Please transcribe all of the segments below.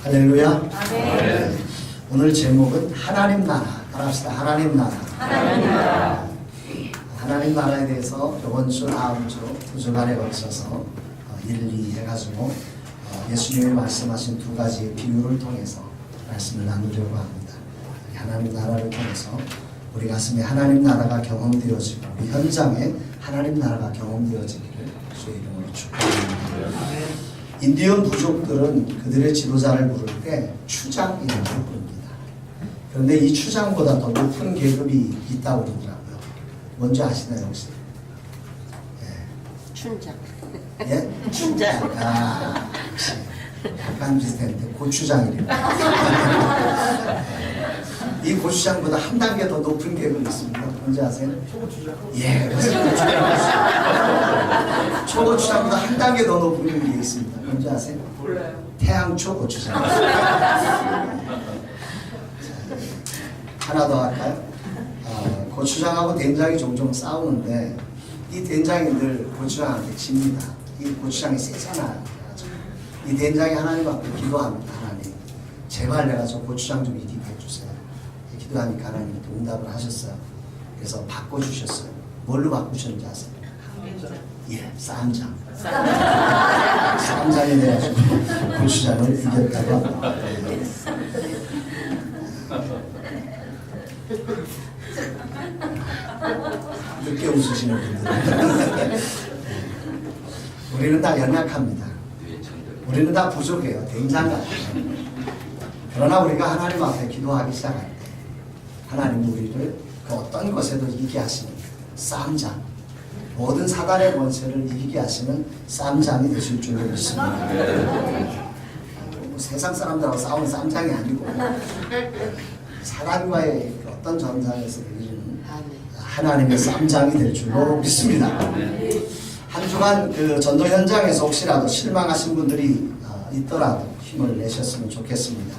할렐루야. 아멘. 오늘 제목은 하나님 나라. 따라합시다. 하나님 나라. 하나님 나라. 하나님 나라에 대해서 이번 주, 다음 주, 두 주간에 걸쳐서 일일이 해가지고 예수님이 말씀하신 두 가지의 비유를 통해서 말씀을 나누려고 합니다. 하나님 나라를 통해서 우리 가슴에 하나님 나라가 경험되어지고 우리 현장에 하나님 나라가 경험되어지기를 주의 이름으로 축복합니다. 인디언 부족들은 그들의 지도자를 부를 때 추장이라고 부릅니다. 그런데 이 추장보다 더 높은 계급이 있다고 그러더라고요. 뭔지 아시나요 혹시? 예. 춘장. 예? 춘장. 아, 역시 약간 비슷했는데 고추장이래요. 이 고추장보다 한 단계 더 높은 계급이 있습니다. 뭔지 아세요? 초고추장. 예, 그렇습니다. 초고추장보다 한 단계 더 높은 게 있습니다. 뭔지 아세요? 몰라요. 태양초 고추장. 하나 더 할까요? 고추장하고 된장이 종종 싸우는데 이 된장이 늘 고추장한테 집니다. 이 고추장이 세잖아요. 이 된장이 하나님 앞에 기도합니다. 하나님, 제발 내가 저 고추장 좀 이기게 해주세요. 기도하니까 하나님이 응답을 하셨어요. 그래서 바꿔주셨어요. 뭘로 바꾸셨는지 아세요? 예, 쌈장. 쌈장이 돼가지고 고추장을 이겼다가 늦게 웃으시는 분들. 우리는 다 연약합니다. 우리는 다 부족해요. 된장 같아요. 그러나 우리가 하나님 앞에 기도하기 시작할 때 하나님 우리를 그 어떤 것에도 이기게 하시는 쌈장, 모든 사단의 권세를 이기게 하시는 쌈장이 되실 줄로 믿습니다. 세상 사람들하고 싸우는 쌈장이 아니고 사단과의 어떤 전장에서 이기는 하나님의 쌈장이 될 줄로 믿습니다. 한 주간 그 전도 현장에서 혹시라도 실망하신 분들이 있더라도 힘을 내셨으면 좋겠습니다.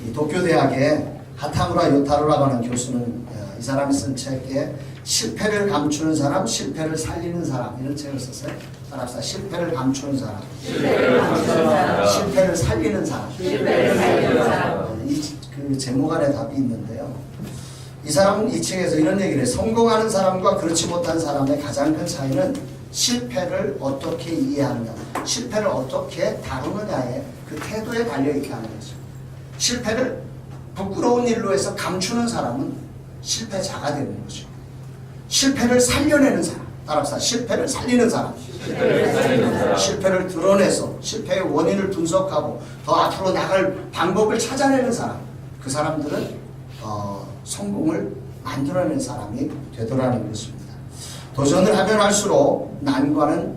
이 도쿄대학의 하타무라 요타로라고 하는 교수는 이 사람이 쓴 책에 실패를 감추는 사람, 실패를 살리는 사람 이런 책을 썼어요. 따라합시다. 실패를 감추는 사람, 실패를 살리는 사람. 이 그 제목 안에 답이 있는데요. 이 사람은 이 책에서 이런 얘기를 해요. 성공하는 사람과 그렇지 못한 사람의 가장 큰 차이는 실패를 어떻게 이해하느냐, 실패를 어떻게 다루느냐의 그 태도에 달려있게 하는 거죠. 실패를 부끄러운 일로 해서 감추는 사람은 실패자가 되는 거죠. 실패를 살려내는 사람, 따라합시다. 실패를 살리는 사람, 실패를 드러내서 실패의 원인을 분석하고 더 앞으로 나갈 방법을 찾아내는 사람, 그 사람들은 성공을 만들어내는 사람이 되더라는 것입니다. 도전을 하면 할수록 난관은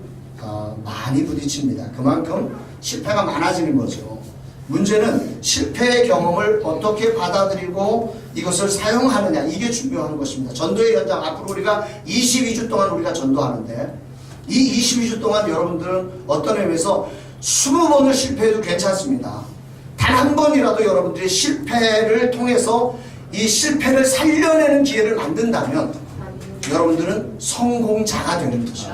많이 부딪힙니다. 그만큼 실패가 많아지는 거죠. 문제는 실패의 경험을 어떻게 받아들이고 이것을 사용하느냐, 이게 중요한 것입니다. 전도의 현장, 앞으로 우리가 22주 동안 우리가 전도하는데 이 22주 동안 여러분들은 어떤 의미에서 20번을 실패해도 괜찮습니다. 단 한 번이라도 여러분들이 실패를 통해서 이 실패를 살려내는 기회를 만든다면 여러분들은 성공자가 되는 거죠.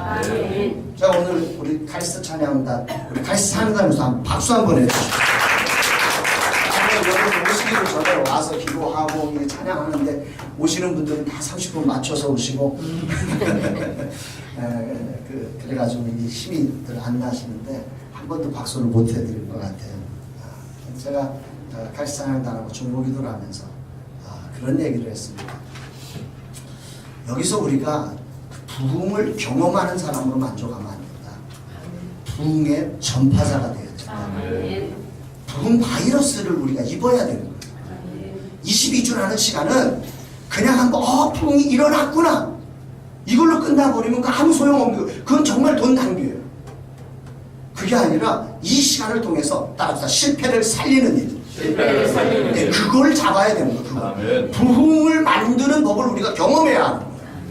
자, 오늘 우리 카리스트 찬양단, 우리 카리스트 찬양단에서 한 박수 한번 해주시죠. 여러분 오시기도 전에 와서 기도하고 찬양하는데 오시는 분들은 다 30분 맞춰서 오시고 그래가지고 힘이 안 나시는데 한 번도 박수를 못 해드릴 것 같아요. 제가 카리스트 찬양단하고 중보기도를 하면서 그런 얘기를 했습니다. 여기서 우리가 부흥을 경험하는 사람으로 만족하면 안 된다. 부흥의 전파자가 되어야죠. 부흥 바이러스를 우리가 입어야 되는 거예요. 22주라는 시간은 그냥 한번 부흥이 일어났구나 이걸로 끝나버리면 아무 소용없는 거예요. 그건 정말 돈 낭비예요. 그게 아니라 이 시간을 통해서 따라서 실패를 살리는 일, 네, 그걸 잡아야 되는 거예요. 부흥을 만드는 법을 우리가 경험해야 하는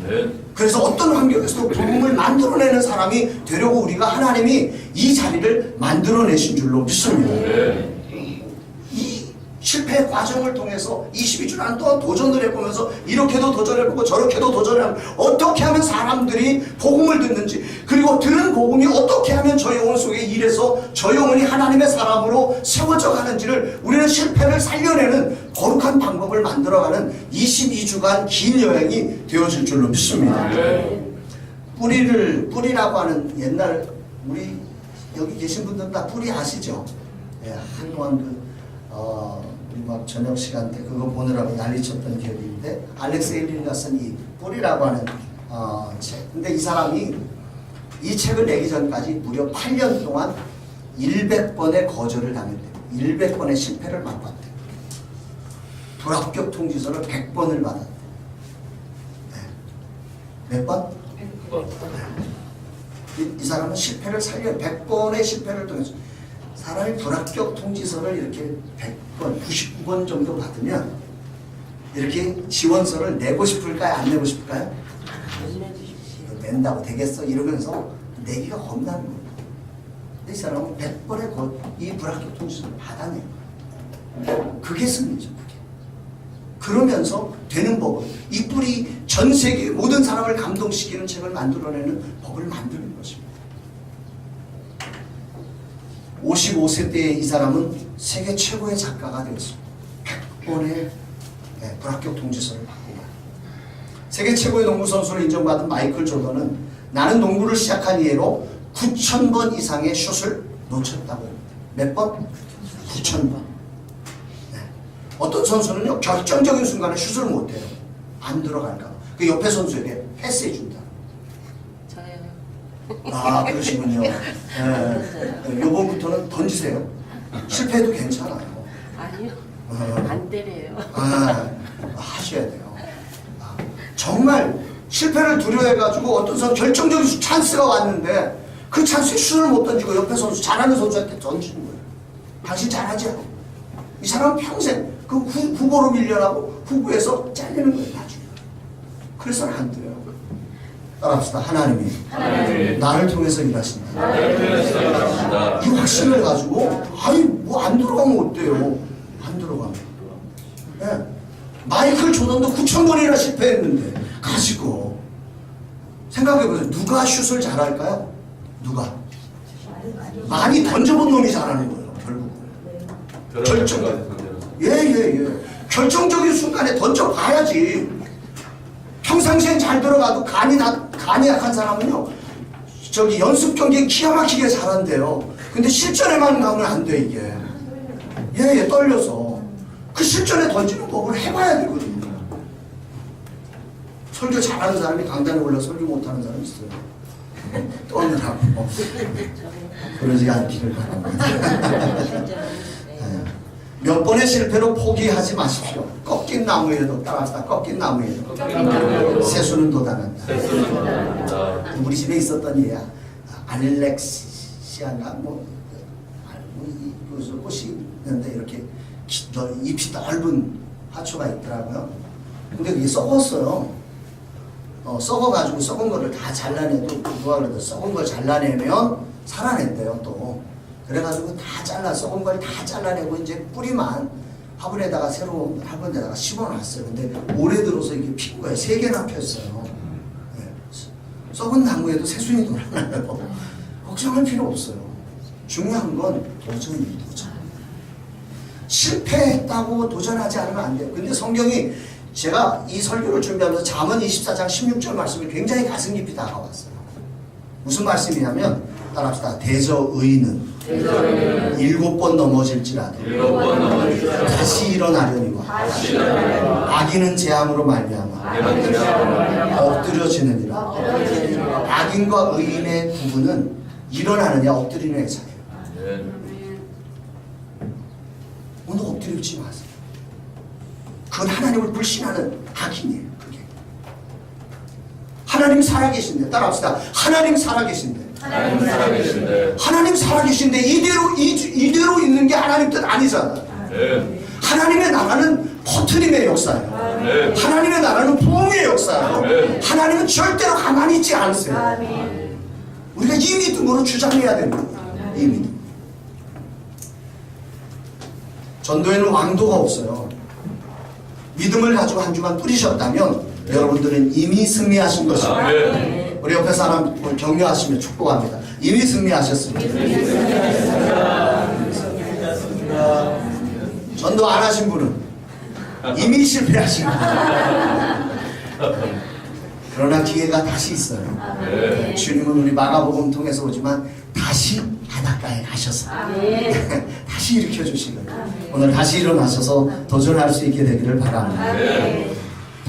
거예요. 그래서 어떤 환경에서도 부흥을 만들어내는 사람이 되려고 우리가 하나님이 이 자리를 만들어내신 줄로 믿습니다. 실패의 과정을 통해서 22주간 동안 도전을 해보면서 이렇게도 도전해보고 저렇게도 도전해보고 어떻게 하면 사람들이 복음을 듣는지, 그리고 들은 복음이 어떻게 하면 저 영혼 속에 일해서 저 영혼이 하나님의 사람으로 세워져 가는지를 우리는 실패를 살려내는 거룩한 방법을 만들어가는 22주간 긴 여행이 되어질 줄로 믿습니다. 뿌리라고 하는, 옛날 우리 여기 계신 분들은 다 뿌리 아시죠? 예, 한동안 우리 막 저녁 시간 때 그거 보느라고 난리쳤던 기억이 있는데, 알렉스 헬린가 쓴 이 뿌리라고 하는 책. 근데 이 사람이 이 책을 내기 전까지 무려 8년 동안 100번의 거절을 당했대요. 100번의 실패를 맛봤대요. 불합격 통지서를 100번을 받았대요. 네. 몇 번? 100번. 이 사람은 실패를 살려 100번의 실패를 통해서, 사람이 불합격 통지서를 이렇게 100번, 99번 정도 받으면 이렇게 지원서를 내고 싶을까요? 안 내고 싶을까요? 낸다고 되겠어? 이러면서 내기가 겁나는 거예요. 근데 이 사람은 100번의 이 불합격 통지서를 받아내요. 그게 승리죠. 그게. 그러면서 되는 법을, 이 뿔이 전 세계 모든 사람을 감동시키는 책을 만들어내는 법을 만드는 것입니다. 55세 때의 이 사람은 세계 최고의 작가가 되었습니다. 100번의 불합격 통지서를 받고 가요. 세계 최고의 농구 선수로 인정받은 마이클 조던은 나는 농구를 시작한 이래로 9,000번 이상의 슛을 놓쳤다고 합니다. 몇 번? 9,000번. 네. 어떤 선수는요, 결정적인 순간에 슛을 못해요. 안 들어갈까. 그 옆에 선수에게 패스해 준다. 아, 그러시군요. 요번부터는 던지세요. 실패해도 괜찮아요. 아니요. 안 때려요. 하셔야 돼요. 정말 실패를 두려워해가지고 어떤 선수 결정적인 찬스가 왔는데 그 찬스에 슛을 못 던지고 옆에 선수, 잘하는 선수한테 던지는 거예요. 당신 잘하죠? 이 사람은 평생 그 후보로 밀려나고 후보에서 잘리는 거예요, 나중에. 그래서는 안 돼요. 따라합시다. 하나님이 나를 통해서 일하신다. 이 확신을 가지고, 아니 뭐 안 들어가면 어때요? 안 들어가면. 네. 마이클 조던도 9,000번이나 실패했는데 가지고 생각해보세요. 누가 슛을 잘할까요? 누가? 많이 던져본 놈이 잘하는 거예요. 결국은. 결정적인 순간에 던져봐야지. 평상시엔 잘 들어가도 간이 약한 사람은요, 저기 연습 경기에 기가 막히게 잘한대요. 근데 실전에만 가면 안 돼, 이게. 떨려서. 그 실전에 던지는 법을 해봐야 되거든요. 설교 잘하는 사람이 강단에 올라 설교 못하는 사람이 있어요. 떠느라고. 그러지 않기를 바랍니다. 몇 번의 실패로 포기하지 마십시오. 꺾인 나무에도, 따라합시다. 꺾인 나무에도 새수는 돋아난다. 우리 집에 있었던 얘야. 알렉시아가 무슨 꽃이 있는데 이렇게 잎이 넓은 화초가 있더라고요. 근데 그게 썩었어요. 썩어가지고 썩은 거를 다 잘라내도, 누가 그래도 썩은 걸 잘라내면 살아낸대요, 또. 그래가지고 다 썩은 걸 다 잘라내고 이제 뿌리만 화분에다가 새로운 화분에다가 심어놨어요. 근데 올해 들어서 이게 핀 거예요. 3개나 폈어요. 네. 썩은 나무에도 새순이 돌아나요. 걱정할 필요 없어요. 중요한 건 도전. 실패했다고 도전하지 않으면 안 돼요. 근데 성경이, 제가 이 설교를 준비하면서 잠언 24장 16절 말씀이 굉장히 가슴 깊이 다가왔어요. 무슨 말씀이냐면, 따라합시다. 대저 의인은 7번 넘어질지라도 다시 일어나려니와 악인은 재앙으로 말미암아 엎드려지느니라. 악인과 의인의 구분은 일어나느냐 엎드리느냐의 차이예요. 오늘 엎드리지 마세요. 그건 하나님을 불신하는 악인이에요. 그게. 하나님 살아계신데, 따라합시다. 하나님 살아계신데. 하나님 살아계신데 이대로 있는 게 하나님 뜻 아니잖아. 하나님의 나라는 퍼트림의 역사예요. 하나님의 나라는 부흥의 역사예요. 하나님은 절대로 가만히 있지 않으세요. 우리가 이 믿음으로 주장해야 됩니다. 이 믿음. 전도에는 왕도가 없어요. 믿음을 가지고 한 주간 뿌리셨다면 여러분들은 이미 승리하신 것입니다. 우리 옆에 사람 격려하시며 축복합니다. 이미 승리하셨습니다. 전도 안 하신 분은 이미 실패하신 겁니다. 그러나 기회가 다시 있어요. 주님은 우리 마가복음 통해서 오지만 다시 바닷가에 가셔서 다시 일으켜 주시거든요. 오늘 다시 일어나셔서 도전할 수 있게 되기를 바랍니다.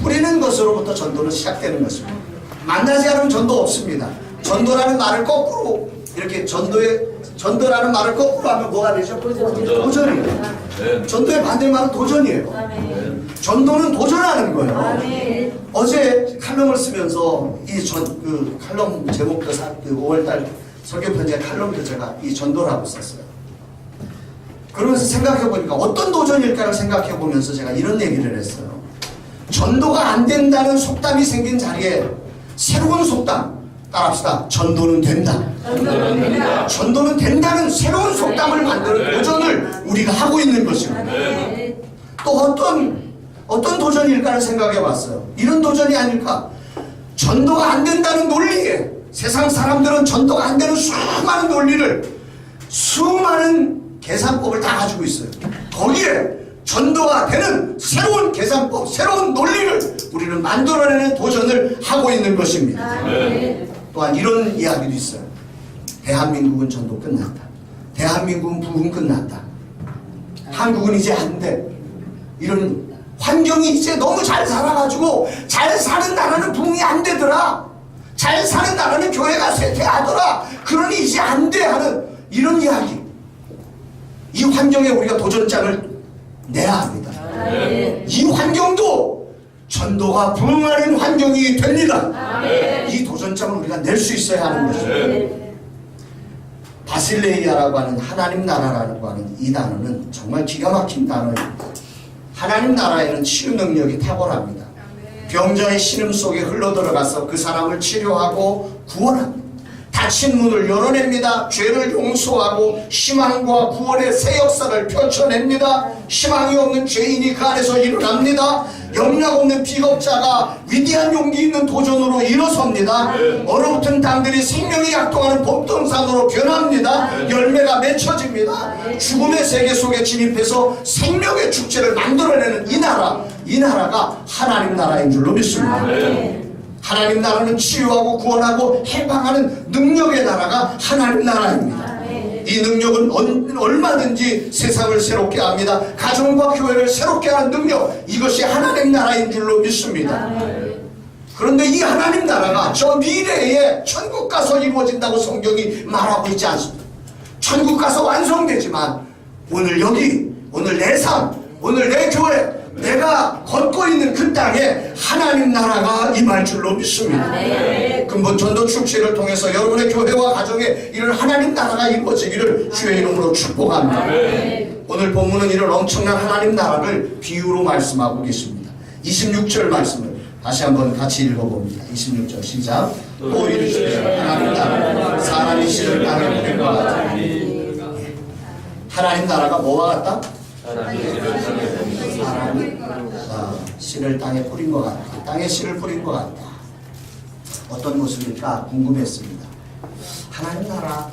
뿌리는 것으로부터 전도는 시작되는 것입니다. 만나지 않으면 전도 없습니다. 전도라는 말을 거꾸로 이렇게 전도라는 말을 거꾸로 하면 뭐가 되죠? 도전이에요. 전도의 반대말은 도전이에요. 전도는 도전하는 거예요. 어제 칼럼을 쓰면서 그 칼럼 제목도 5월달 설교 편지에 칼럼도 제가 이 전도라고 썼어요. 그러면서 생각해 보니까 어떤 도전일까를 생각해 보면서 제가 이런 얘기를 했어요. 전도가 안 된다는 속담이 생긴 자리에 새로운 속담 따라합시다. 전도는 된다. 전도는 된다는 새로운 속담을 만드는 도전을 우리가 하고 있는 것입니다. 또 어떤 도전일까를 생각해 봤어요. 이런 도전이 아닐까? 전도가 안 된다는 논리에 세상 사람들은 전도가 안 되는 수많은 논리를 수많은 계산법을 다 가지고 있어요. 거기에 전도가 되는 새로운 계산법, 새로운 논리를 우리는 만들어내는 도전을 하고 있는 것입니다. 또한 이런 이야기도 있어요. 대한민국은 전도 끝났다. 대한민국은 부흥 끝났다. 한국은 이제 안 돼. 이런 환경이 이제 너무 잘 살아가지고 잘 사는 나라는 부흥이 안 되더라. 잘 사는 나라는 교회가 쇠퇴하더라. 그러니 이제 안 돼 하는 이런 이야기. 이 환경에 우리가 도전장을 내야 합니다. 이 환경도 전도가 부흥하는 환경이 됩니다. 이 도전장을 우리가 낼 수 있어야 하는 것입니다. 바실레이아라고 하는 하나님 나라라고 하는 이 단어는 정말 기가 막힌 단어입니다. 하나님 나라에는 치유 능력이 탁월합니다. 병자의 신음 속에 흘러들어가서 그 사람을 치료하고 구원합니다. 닫힌 문을 열어냅니다. 죄를 용서하고 희망과 구원의 새 역사를 펼쳐냅니다. 희망이 없는 죄인이 그 안에서 일어납니다. 영락 없는 비겁자가 위대한 용기 있는 도전으로 일어섭니다. 얼어붙은 땅들이 생명이 약동하는 봄동산으로 변합니다. 열매가 맺혀집니다. 죽음의 세계 속에 진입해서 생명의 축제를 만들어내는 이 나라가 하나님 나라인 줄로 믿습니다. 하나님 나라는 치유하고 구원하고 해방하는 능력의 나라가 하나님 나라입니다. 이 능력은 얼마든지 세상을 새롭게 합니다. 가정과 교회를 새롭게 하는 능력, 이것이 하나님 나라인 줄로 믿습니다. 그런데 이 하나님 나라가 저 미래에 천국 가서 이루어진다고 성경이 말하고 있지 않습니다. 천국 가서 완성되지만 오늘 여기, 오늘 내 삶, 오늘 내 교회, 내가 걷고 있는 그 땅에 하나님 나라가 임할 줄로 믿습니다. 근본 전도 축제를 통해서 여러분의 교회와 가정에 이런 하나님 나라가 이루어지기를 주의 이름으로 축복합니다. 오늘 본문은 이런 엄청난 하나님 나라를 비유로 말씀하고 계십니다. 26절 말씀을 다시 한번 같이 읽어봅니다. 26절 시작. 또 이르시되 하나님 나라는 사람이 씨를 땅에 뿌린 것 같다. 하나님 나라가 뭐와 같다? 사람이 씨를 땅에 뿌린 것 같다. 땅에 씨를 뿌린 것 같다. 어떤 모습일까 궁금했습니다. 하나님 나라,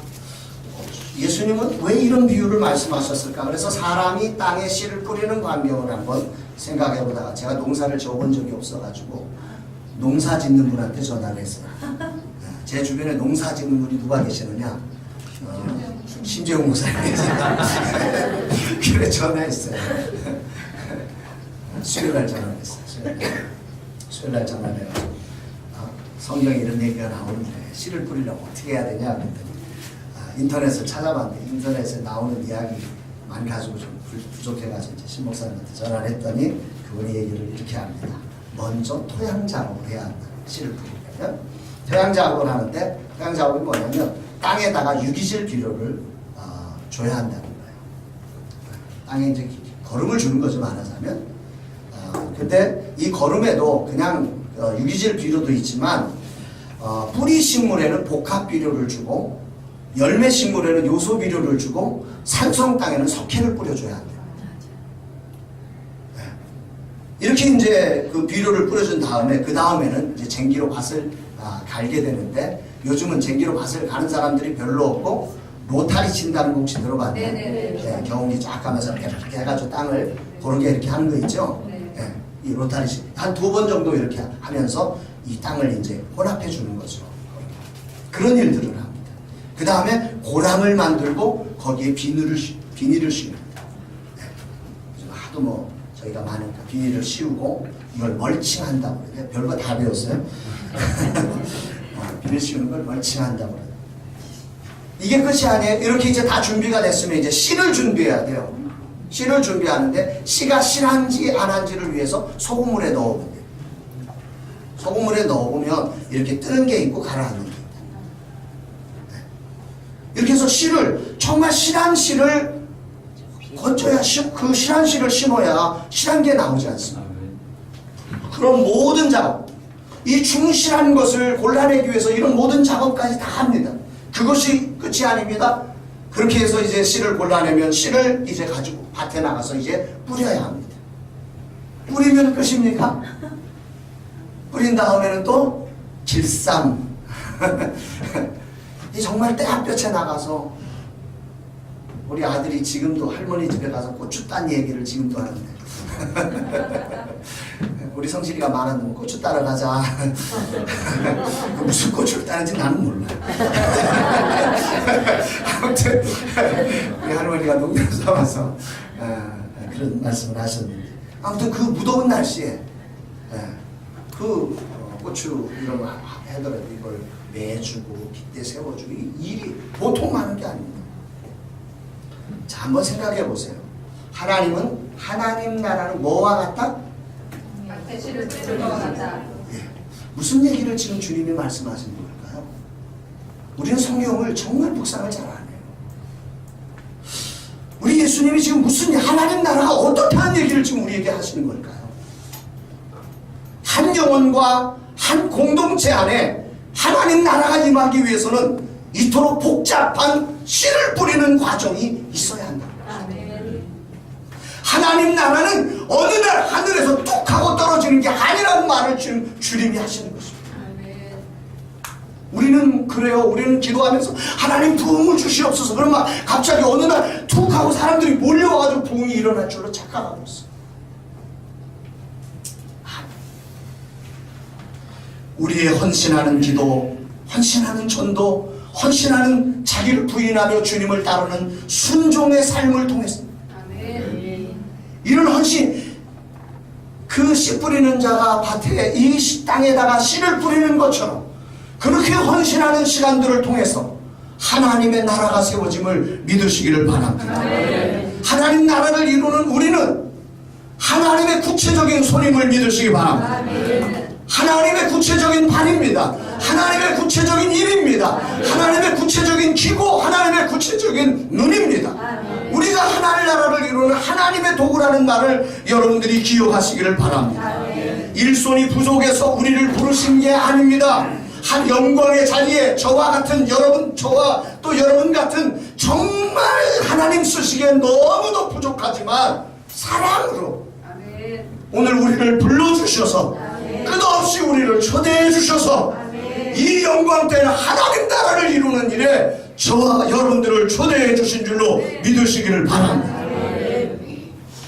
예수님은 왜 이런 비유를 말씀하셨을까? 그래서 사람이 땅에 씨를 뿌리는 광경을 한번 생각해 보다가 제가 농사를 지어본 적이 없어가지고 농사 짓는 분한테 전화를 했어요. 제 주변에 농사 짓는 분이 누가 계시느냐? 신재용 목사님 계세요. 그래 전화했어요. 수요일날 전화했어요. 수요일날 전화를 해요. 성경에 이런 얘기가 나오는데 씨를 뿌리려고 어떻게 해야 되냐 그랬더니 인터넷을 찾아봤는데 인터넷에 나오는 이야기만 가지고 좀 부족해가지고 이제 신 목사님한테 전화를 했더니 그분이 얘기를 이렇게 합니다. 먼저 토양 작업을 해야 한다. 씨를 뿌리려면 토양 작업을 하는데 토양 작업이 뭐냐면 땅에다가 유기질 비료를 줘야 한다는 거예요. 땅에 이제 거름을 주는 거죠, 말하자면. 근데 이 거름에도 그냥 유기질 비료도 있지만 뿌리 식물에는 복합 비료를 주고 열매 식물에는 요소 비료를 주고 산성 땅에는 석회를 뿌려줘야 한대요. 이렇게 이제 그 비료를 뿌려준 다음에 그 다음에는 이제 쟁기로 밭을 갈게 되는데 요즘은 쟁기로 밭을 가는 사람들이 별로 없고 로타리 친다는 거 혹시 들어봤나요? 네, 경운기 쫙 가면서 이렇게 해가지고 땅을 고르게 이렇게 하는 거 있죠? 네, 이 로타리 한 2번 정도 이렇게 하면서 이 땅을 이제 혼합해 주는 거죠. 그런 일들을 합니다. 그 다음에 고랑을 만들고 거기에 비닐을 씌웁니다. 네, 하도 뭐 저희가 많으니까 비닐을 씌우고 이걸 멀칭한다고 그래요. 별거 다 배웠어요. 비닐 씌우는 걸 멀칭한다고 그래요. 이게 끝이 아니에요. 이렇게 이제 다 준비가 됐으면 이제 씨를 준비해야 돼요. 씨를 준비하는데 씨가 실한지 안 한지를 위해서 소금물에 넣어보면 돼요. 소금물에 넣어보면 이렇게 뜨는 게 있고 가라앉는 게 있다. 네. 이렇게 해서 씨를 정말 실한 씨를 건져야 그 실한 씨를 심어야 실한 게 나오지 않습니다. 그런 모든 작업, 이 충실한 것을 골라내기 위해서 이런 모든 작업까지 다 합니다. 그것이 끝이 아닙니다. 그렇게 해서 이제 씨를 골라내면 씨를 이제 가지고 밭에 나가서 이제 뿌려야 합니다. 뿌리면 끝입니까? 뿌린 다음에는 또 길쌈. 이 정말 떼학볕에 나가서 우리 아들이 지금도 할머니 집에 가서 고추 딴 얘기를 지금도 하는데 우리 성실이가 말하는 고추 따러 가자. 무슨 고추를 따는지 나는 몰라. 아무튼 우리 할머니가 농담 삼아서 그런 말씀을 하셨는데 아무튼 그 무더운 날씨에 그 고추 이런 거 하더라도 이걸 매주고 빗대 세워주고 이 일이 보통 많은 게 아닙니다. 자, 한번 생각해 보세요. 하나님은 하나님 나라는 뭐와 같다? 대시를 찌를 것 같다. 예. 무슨 얘기를 지금 주님이 말씀하시는 걸까요? 우리는 성경을 정말 묵상을 잘 안 해요. 우리 예수님이 지금 무슨 하나님 나라가 어떻다는 얘기를 지금 우리에게 하시는 걸까요? 한 영혼과 한 공동체 안에 하나님 나라가 임하기 위해서는 이토록 복잡한 씨를 뿌리는 과정이 있어야 한다. 하나님 나라는 어느 날 하늘에서 뚝 하고 떨어지는 게 아니라는 말을 지금 주님이 하시는 것입니다. 우리는 그래요. 우리는 기도하면서 하나님 부흥을 주시옵소서. 그러면 갑자기 어느 날 툭 하고 사람들이 몰려와가지고 부흥이 일어날 줄로 착각하고 있어요. 우리의 헌신하는 기도, 헌신하는 전도, 헌신하는 자기를 부인하며 주님을 따르는 순종의 삶을 통해서 이런 헌신, 그 씨 뿌리는 자가 밭에 이 땅에다가 씨를 뿌리는 것처럼 그렇게 헌신하는 시간들을 통해서 하나님의 나라가 세워짐을 믿으시기를 바랍니다. 하나님 나라를 이루는 우리는 하나님의 구체적인 손님을 믿으시기 바랍니다. 하나님의 구체적인 발입니다. 하나님의 구체적인 일입니다. 하나님의 구체적인 기고, 하나님의 구체적인 눈입니다. 우리가 하나님 나라를 이루는 하나님의 도구라는 말을 여러분들이 기억하시기를 바랍니다. 일손이 부족해서 우리를 부르신 게 아닙니다. 한 영광의 자리에 저와 같은 여러분, 저와 또 여러분 같은 정말 하나님 쓰시기에 너무도 부족하지만 사랑으로 오늘 우리를 불러주셔서 끝없이 우리를 초대해 주셔서 이 영광된 하나님 나라를 이루는 일에 저와 여러분들을 초대해 주신 줄로 믿으시기를 바랍니다.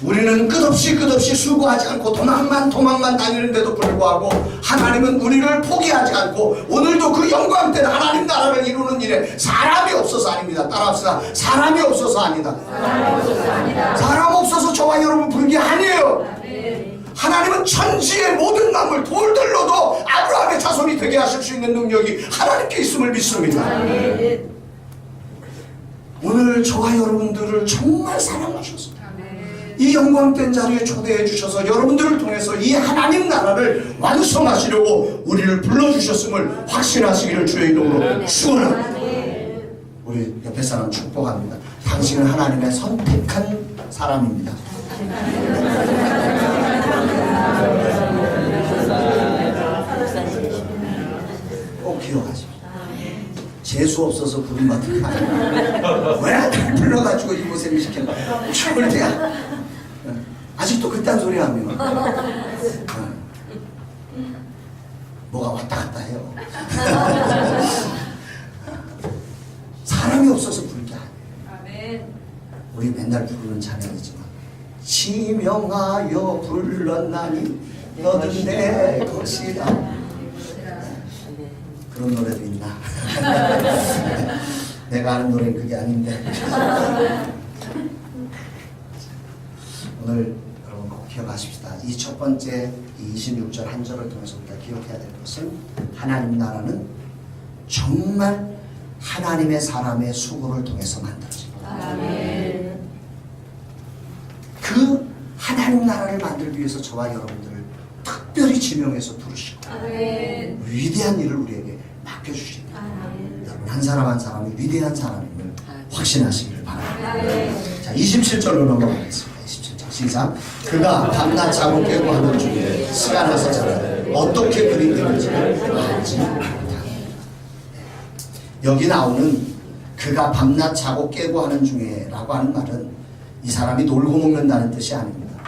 우리는 끝없이 수고하지 않고 도망만 다니는데도 불구하고 하나님은 우리를 포기하지 않고 오늘도 그 영광된 하나님 나라를 이루는 일에 사람이 없어서 아닙니다. 따라합시다. 사람이 없어서 아니다. 사람 없어서 저와 여러분 부른 게 아니에요. 하나님은 천지의 모든 만물 돌들로도 아브라함의 자손이 되게 하실 수 있는 능력이 하나님께 있음을 믿습니다. 오늘 저와 여러분들을 정말 사랑하셔서 이 영광된 자리에 초대해 주셔서 여러분들을 통해서 이 하나님 나라를 완성하시려고 우리를 불러주셨음을 확신하시기를 주의 이름으로 축원합니다. 우리 옆에 사람 축복합니다. 당신은 하나님의 선택한 사람입니다. 꼭 기억하십시오. 재수 없어서 부름받은 거 아니에요. 왜 불러가지고 이 고생을 시켰나? 절대야. 아직 아직도 그딴 소리 하면 뭐가 왔다 갔다 해요. 사람이 없어서 부른 게 아니에요. 아멘. 우리 맨날 부르는 찬양이지만 지명하여 불렀나니 너는 내 것이다. 그런 노래도 있나? 내가 아는 노래는 그게 아닌데. 오늘 여러분 꼭 기억하십시다. 이 첫 번째 26절 한 절을 통해서 우리가 기억해야 될 것은 하나님 나라는 정말 하나님의 사람의 수고를 통해서 만들어집니다. 아멘. 그 하나님 나라를 만들기 위해서 저와 여러분들을 특별히 지명해서 부르시고 아멘. 위대한 일을 우리에게 맡겨주십니다. 아멘. 여러분 한 사람 한 사람이 위대한 사람임을 확신하시기를 바랍니다. 아멘. 자, 27절로 넘어가겠습니다. 27절 시작. 그가 밤낮 자고 깨고 하는 중에 시간에서 저는 어떻게 그리 되는지를 알지 못하다. 여기 나오는 그가 밤낮 자고 깨고 하는 중에 라고 하는 말은 이 사람이 놀고 먹는다는 뜻이 아닙니다.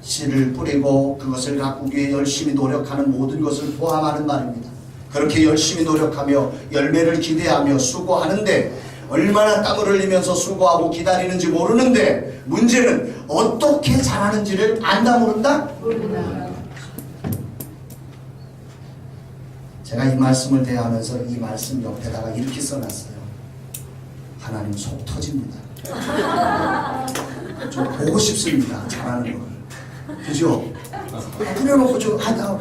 씨를 뿌리고 그것을 가꾸기 위해 열심히 노력하는 모든 것을 포함하는 말입니다. 그렇게 열심히 노력하며 열매를 기대하며 수고하는데 얼마나 땀을 흘리면서 수고하고 기다리는지 모르는데 문제는 어떻게 자라는지를 안다 모른다? 모른다. 제가 이 말씀을 대하면서 이 말씀 옆에다가 이렇게 써놨어요. 하나님 속 터집니다. 좀 보고 싶습니다. 잘하는 걸. 그죠? 뿌려놓고 좀 나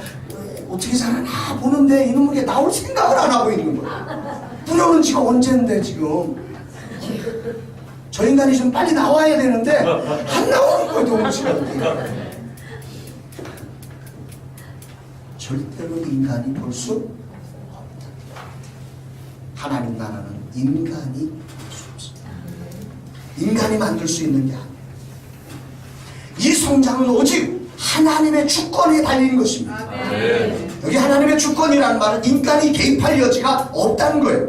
어떻게 잘하나 보는데 이놈에게 나올 생각을 안 하고 있는 거예요. 뿌려놓은 지가 언젠데 지금. 저 인간이 좀 빨리 나와야 되는데 안 나오는 거예요. 너무 싫어요. 절대로 인간이 볼 수 없다. 하나님 나라는 인간이 볼 수 없습니다. 인간이 만들 수 있는 게 아니에요. 이 성장은 오직 하나님의 주권에 달린 것입니다. 아멘. 여기 하나님의 주권이라는 말은 인간이 개입할 여지가 없다는 거예요.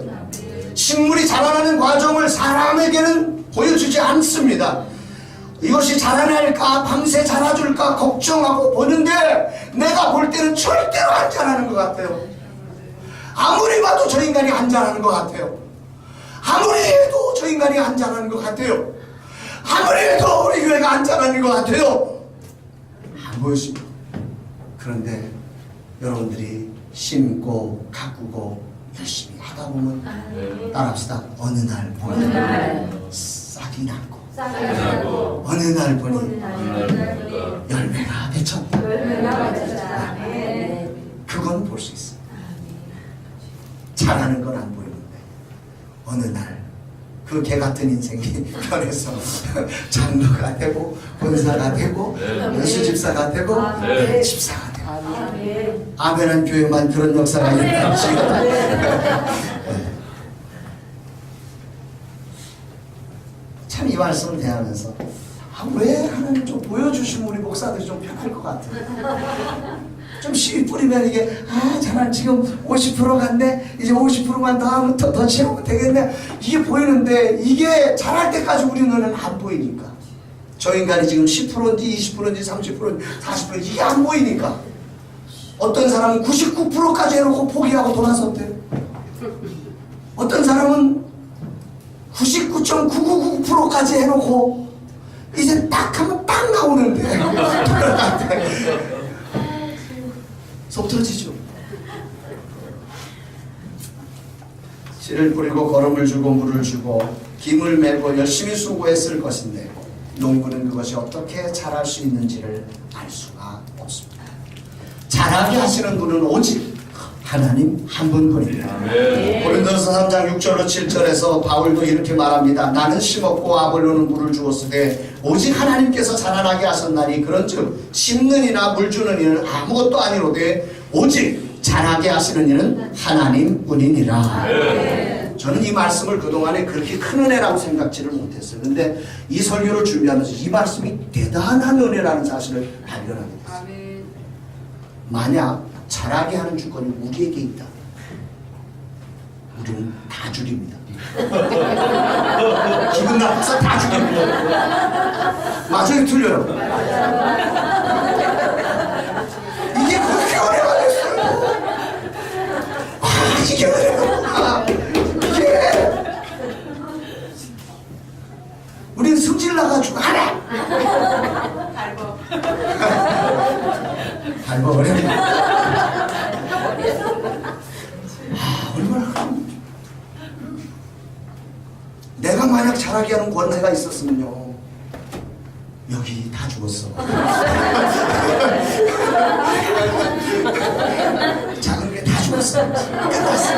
식물이 자라나는 과정을 사람에게는 보여주지 않습니다. 이것이 자라날까 밤새 자라줄까 걱정하고 보는데 내가 볼 때는 절대로 안 자라는 것 같아요. 아무리 봐도 저 인간이 안 자라는 것 같아요. 아무리 해도 저 인간이 안 자라는 것 같아요. 아무리 해도 우리 교회가 안 자라는 것 같아요. 안 보였습니다. 그런데 여러분들이 심고 가꾸고 열심히 하다 보면 따라합시다. 어느 날 보니 싹이 났고 어느 날 보니 열매가 맺혔다. 그건 볼 수 있어요. 잘하는 건 안 보이는데 어느 날 그 개 같은 인생이 변해서 장로가 되고 권사가 되고 수집사가 되고 집사가 되고 아멘한 교회만 그런 역사가 일어나지. 참 이 말씀을 대하면서 왜 하나님 좀 보여주시면 우리 목사들이 좀 편할 것 같아요. 좀 씨 뿌리면 이게 자란 지금 50% 갔네. 이제 50%만 더 하면 더 채우면 되겠네. 이게 보이는데 이게 자랄 때까지 우리 눈에는 안 보이니까. 저 인간이 지금 10%인지 20%인지 30%인지 40%인지 이게 안 보이니까. 어떤 사람은 99%까지 해놓고 포기하고 돌아섰대요. 어떤 사람은 99.9999%까지 해놓고 이제 딱 하면 딱 나오는데 속 터지죠. 씨를 뿌리고 거름을 주고 물을 주고 김을 메고 열심히 수고했을 것인데 농부는 그것이 어떻게 자랄 수 있는지를 알 수가 없습니다. 자라게 하시는 분은 오직 하나님 한 분뿐입니다. 고린도서 3장 6절로 7절에서 바울도 이렇게 말합니다. 나는 심었고 아볼로는 물을 주었으되 오직 하나님께서 자라나게 하셨나니 그런즉 심는 이나 물 주는 이는 아무것도 아니로되 오직 자라게 하시는 이는 하나님뿐이니라. 저는 이 말씀을 그동안에 그렇게 큰 은혜라고 생각지를 못했어요. 근데 이 설교를 준비하면서 이 말씀이 대단한 은혜라는 사실을 발견하게 됐어요. 만약 자라게 하는 주권이 우리에게 있다. 우리는 다 죽입니다. 기분 나빠서 다 죽입니다. 맞아요, 틀려요? 이게 은혜구나. 이게 우리는 성질 나가지고 하라. 밟아버려. 얼마나 그럼. 내가 만약 잘하게 하는 권세가 있었으면요, 여기 다 죽었어. 작은 교회 다 죽었어. 끝났어.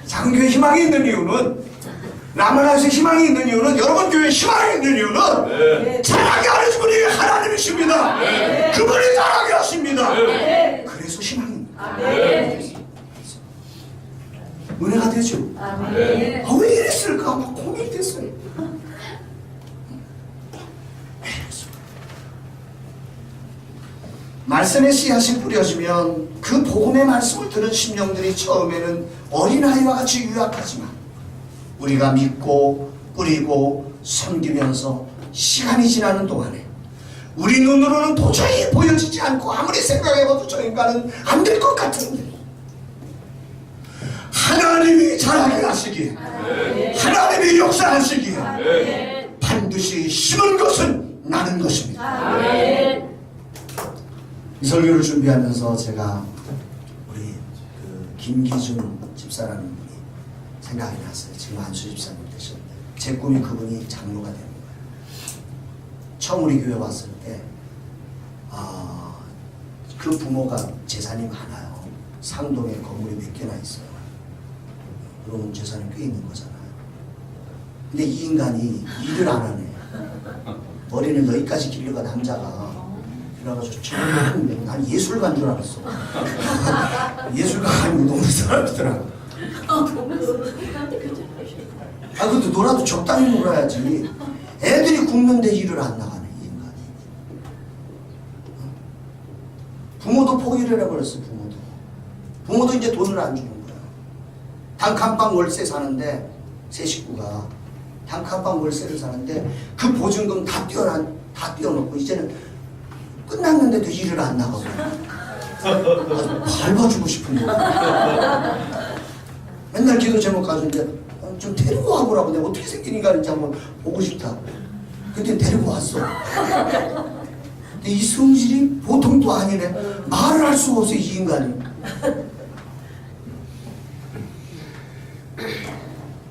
작은 교회 희망이 있는 이유는, 라마나에서 희망이 있는 이유는, 여러분 교회에 희망이 있는 이유는 잘하게 하는 분이 하나님이십니다. 그분이 잘하게 하십니다. 그래서 희망이 있는 거예요. 은혜가 되죠. 왜 이랬을까? 막 고민이 됐어요. 말씀의 씨앗이 뿌려지면 그 복음의 말씀을 들은 심령들이 처음에는 어린아이와 같이 유약하지만, 우리가 믿고 뿌리고 섬기면서 시간이 지나는 동안에 우리 눈으로는 도저히 보여지지 않고, 아무리 생각해봐도 저 인간은 안 될 것 같은데, 하나님이 잘하게 하시기에, 하나님이 역사하시기에 반드시 심은 것은 나는 것입니다. 이 설교를 준비하면서 제가 우리 김기준 집사라는 분이 생각이 났어요. 지금 안수 집사님 되셨는데 제 꿈이 그분이 장로가 되는 거예요. 처음 우리 교회 왔을 때 그 부모가 재산이 많아요. 상동에 건물이 몇 개나 있어요. 그러면 재산이 꽤 있는 거잖아요. 근데 이 인간이 일을 안 하네. 머리는 여기까지 길러가 남자가. 그래가지고 처음 난 예술가인 줄 알았어. 예술가가 아니고 노는 사람이더라. 그래도 놀아도 적당히 놀아야지. 애들이 굶는데 일을 안 나가네, 이 인간이. 부모도 포기를 해버렸어, 부모도. 부모도 이제 돈을 안 주는 거야. 단칸방 월세 사는데, 세 식구가 단칸방 월세를 사는데 그 보증금 다 띄워놓고 이제는 끝났는데도 일을 안 나가고 밟아주고 싶은 거야. 맨날 기도 제목 가지는데 좀 데리고 와보라고. 내가 어떻게 생긴 인간인지 한번 보고 싶다. 근데 데리고 왔어. 근데 이 성질이 보통도 아니네. 말을 할 수가 없어, 이 인간이.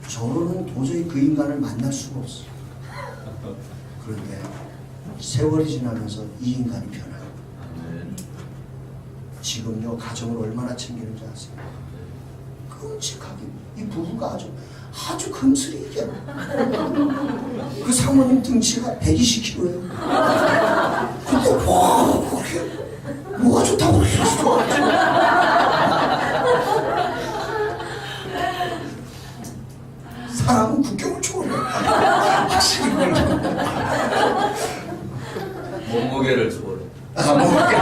저로는 도저히 그 인간을 만날 수가 없어. 그런데 세월이 지나면서 이 인간이 변해요. 지금요, 가정을 얼마나 챙기는지 아세요? 끔찍하게. 이 부부가 아주 금슬이 이게. 그 사모님 등치가 120kg예요. 근데 뭐가 좋다고 그랬어? 사람은 국경을 초월해. 확실히 몸무게를 초월해. 몸무게.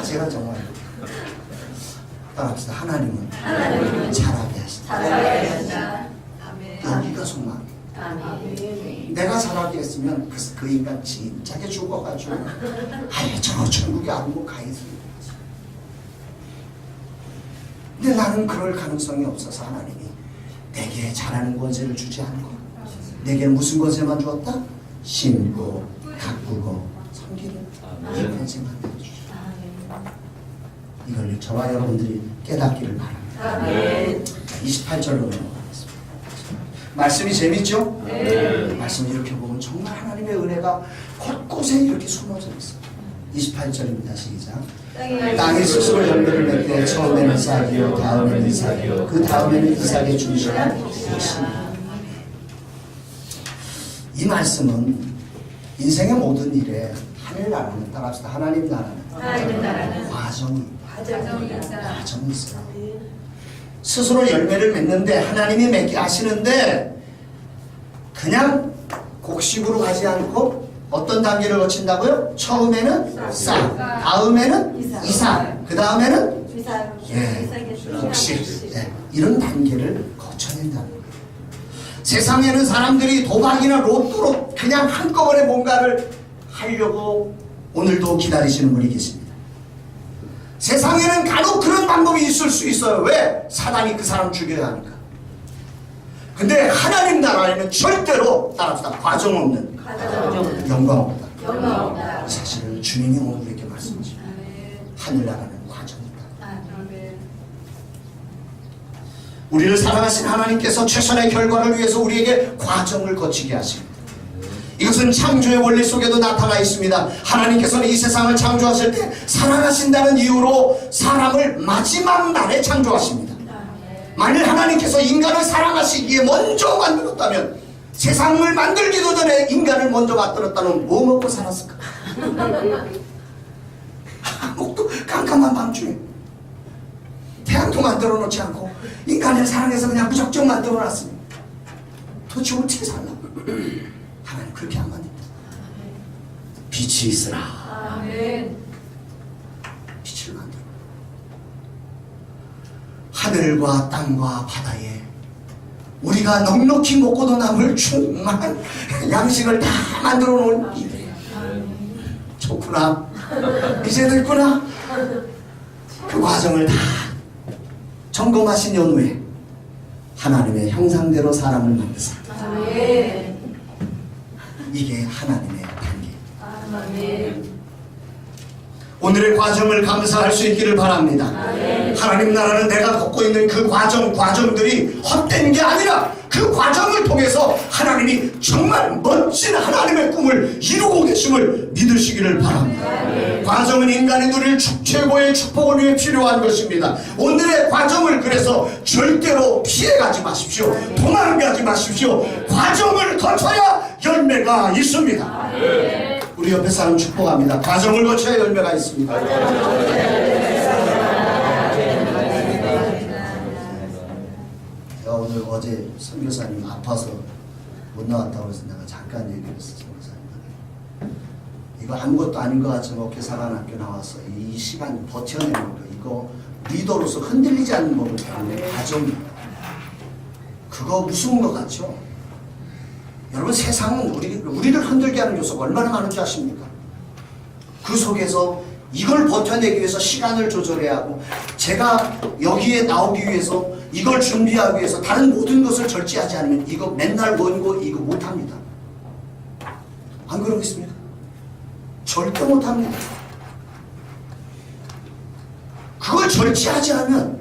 제가 정말 따라합시다. 하나님은 잘하게 하신다. 여기가 소망. 내가 잘하게 했으면 그 인간 진작에 죽어가지고 저 천국에 아무도 가 있습니다. 근데 나는 그럴 가능성이 없어서 하나님이 내게 잘하는 권세를 주지 않고 내게 무슨 권세만 주었다? 심고 가꾸고 섬기는 이 권세만 주셨다. 이걸 저와 여러분들이 깨닫기를 바랍니다. 28절로 넘어가겠습니다. 말씀이 재밌죠? 말씀 이렇게 보면 정말 하나님의 은혜가 곳곳에 이렇게 숨어져 있어요. 28절입니다. 시작. 땅이 스스로 열매를 맺되 처음에는 이삭이요 다음에는 이삭이요 그 다음에는 이삭의 중심한 예수님. 이 말씀은 인생의 모든 일에 하늘나라는, 따라합시다. 하나님 나라는 과정이 있어요. 스스로 열매를 맺는데 하나님이 맺게 하시는데 그냥 곡식으로 가지 않고 어떤 단계를 거친다고요? 처음에는 싹, 다음에는 이삭, 그 다음에는 곡식. 이런 단계를 거쳐낸다는 거예요. 세상에는 사람들이 도박이나 로또로 그냥 한꺼번에 뭔가를 하려고 오늘도 기다리시는 분이 계십니다. 세상에는 간혹 그런 방법이 있을 수 있어요. 왜? 사단이 그 사람 죽여야 하니까. 근데 하나님 나라에는 절대로 따라합시다. 과정 없는 영광 없다. 영광 없다. 사실은 주님이 오늘 우리에게 말씀하십니다. 아멘. 하늘 나라는 과정이다. 아멘. 우리를 사랑하신 하나님께서 최선의 결과를 위해서 우리에게 과정을 거치게 하십니다. 이것은 창조의 원리 속에도 나타나 있습니다. 하나님께서는 이 세상을 창조하실 때 사랑하신다는 이유로 사람을 마지막 날에 창조하십니다. 만일 하나님께서 인간을 사랑하시기에 먼저 만들었다면, 세상을 만들기도 전에 인간을 먼저 만들었다면 뭐 먹고 살았을까? 목도 깜깜한 밤중에 태양도 만들어 놓지 않고 인간을 사랑해서 그냥 무작정 만들어 놨습니다. 도대체 어떻게 살라? 하나님 그렇게 안 만듭니다. 빛이 있으라. 아멘. 빛을 만들어. 하늘과 땅과 바다에 우리가 넉넉히 먹고도 남을 충만한 양식을 다 만들어 놓은 이들이에요. 좋구나. 이제 됐구나. 그 과정을 다 점검하신 연후에 하나님의 형상대로 사람을 만드셨다. 아멘. 이게 하나님의 단계. 아멘. 오늘의 과정을 감사할 수 있기를 바랍니다. 하나님 나라는 내가 걷고 있는 그 과정들이 헛된 게 아니라 그 과정을 통해서 하나님이 정말 멋진 하나님의 꿈을 이루고 계심을 믿으시기를 바랍니다. 과정은 인간이 누릴 최고의 축복을 위해 필요한 것입니다. 오늘의 과정을 그래서 절대로 피해가지 마십시오. 도망가지 마십시오. 과정을 거쳐야 열매가 있습니다. 우리 옆에 사람 축복합니다. 과정을 거쳐야 열매가 있습니다. 제가 오늘 어제 선교사님 아파서 못 나왔다고 해서 내가 잠깐 얘기를 했어요. 선교사님, 이거 아무것도 아닌 것 같지만 어깨사관학교 나와서 이 시간 버텨내는 거, 이거 리더로서 흔들리지 않는 법을 배우는 과정이에요. 그거 무서운 것 같죠? 여러분, 세상은 우리를 흔들게 하는 요소가 얼마나 많은지 아십니까? 그 속에서 이걸 버텨내기 위해서 시간을 조절해야 하고, 제가 여기에 나오기 위해서 이걸 준비하기 위해서 다른 모든 것을 절제하지 않으면 이거 맨날 원고 이거 못합니다. 안 그러겠습니까? 절대 못합니다. 그걸 절제하지 않으면,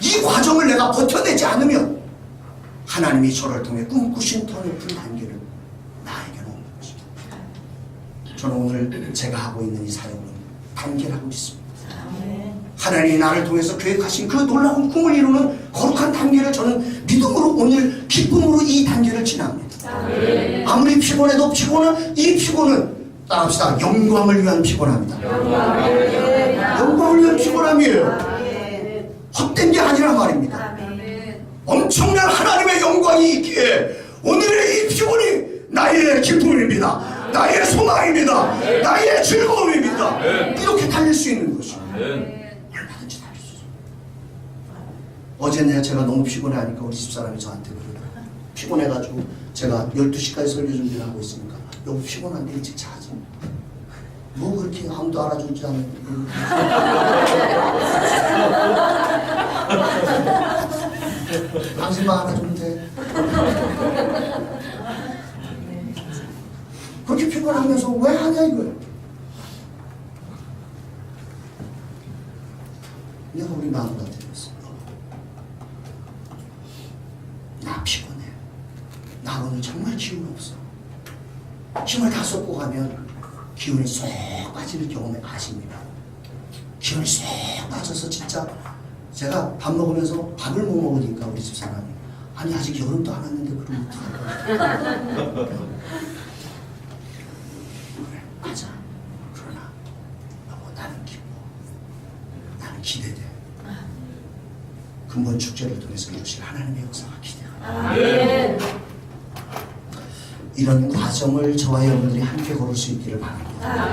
이 과정을 내가 버텨내지 않으면 하나님이 저를 통해 꿈꾸신 더 높은 단계를 나에게는 없는 것입니다. 저는 오늘 제가 하고 있는 이 사역은 단계라고 믿습니다. 하나님이 나를 통해서 계획하신 그 놀라운 꿈을 이루는 거룩한 단계를 저는 믿음으로, 오늘 기쁨으로 이 단계를 지나갑니다. 아무리 피곤해도 이 피곤은 따라합시다. 영광을 위한 피곤합니다. 영광을 위한 피곤함이에요. 헛된 게 아니라 말입니다. 엄청난 하나님의 영광이 있기에 오늘의 이 피곤이 나의 기쁨입니다. 나의 소망입니다. 나의 즐거움입니다. 이렇게 달릴 수 있는 것이죠. 얼마든지 달릴 수 있어요. 어제 제가 너무 피곤해하니까 우리 집사람이 저한테 그러더라고요. 피곤해가지고 제가 12시까지 설교 준비를 하고 있으니까 너무 피곤한데 일찍 자지. 뭐 그렇게 아무도 알아주지 않는 당신만 알아주면 돼. 그렇게 피곤하면서 왜 하냐 이거예요. 내가 우리 마누라한테 그랬어. 나 피곤해. 나 오늘 정말 기운 없어. 힘을 다 쏟고 가면 기운이 쏙 빠지는 경험을 아십니다. 기운이 쏙 빠져서 진짜 제가 밥 먹으면서 밥을 못 먹으니까 우리 집사람이, 아니 아직 여름도 안 왔는데 그럼 어떡할까? 그래, 맞아. 그러나 여보, 나는 기뻐. 나는 기대돼. 근본 축제를 통해서 이루실 하나님의 역사가 기대합니다. 이런 과정을 저와 여러분들이 함께 걸을 수 있기를 바랍니다.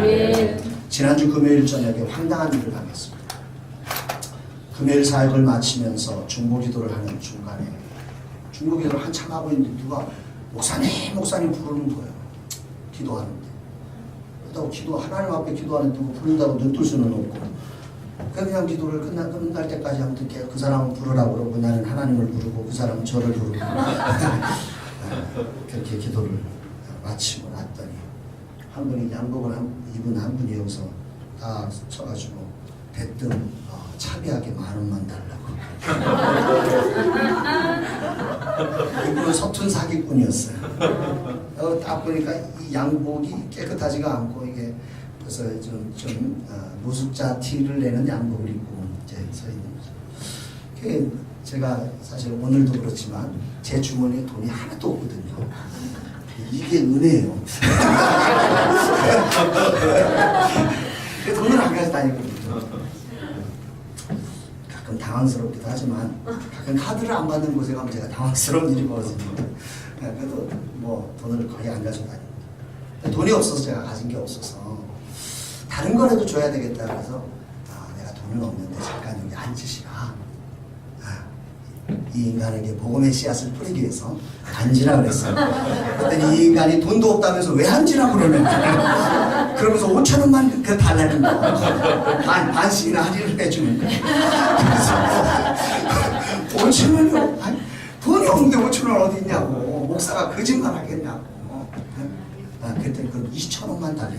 지난주 금요일 저녁에 황당한 일을 당했습니다. 금요일 사역을 마치면서 중보기도를 하는 중간에, 중보기도를 한참 하고 있는데 누가 목사님 부르는 거예요. 기도하는데 그렇다고 하나님 앞에 기도하는 누구 부른다고 냅둘 수는 없고, 그냥 기도를 끝날 때까지 아무튼 그 사람은 부르라고 그러고 나는 하나님을 부르고 그 사람은 저를 부르고 그렇게 기도를 마치고 났더니 한 분이 양복을 입은 한 분이 여기서 다 쳐가지고 대뜸 차비하게 10,000원만 달라고. 이분은 서툰 사기꾼이었어요. 딱 보니까 이 양복이 깨끗하지가 않고 이게 그래서 좀 노숙자 티를 내는 양복을 입고 이제 서 있는 거죠. 제가 사실 오늘도 그렇지만 제 주머니에 돈이 하나도 없거든요. 이게 은혜예요. 돈을 안 가지고 다니거든요. 가끔 당황스럽기도 하지만 가끔 카드를 안 받는 곳에 가면 제가 당황스러운 일이 벌어집니다. 그래도 뭐 돈을 거의 안 가지고 다닙니다. 돈이 없어서 제가 가진 게 없어서 다른 거라도 줘야 되겠다 그래서 내가 돈은 없는데 잠깐 여기 앉으시라. 이 인간에게 복음의 씨앗을 뿌리기 위해서 앉으라 그랬어요. 그랬더니 이 인간이 돈도 없다면서 왜 앉으라고 그러는 거야. 그러면서 5,000원만 그 달라는 거. 반씩이나 할인을 해주는 거야. 그래서 5,000원이요? 돈이 없는데 5,000원 어디 있냐고. 목사가 거짓말 하겠냐고. 그랬더니 그럼 2,000원만 달래.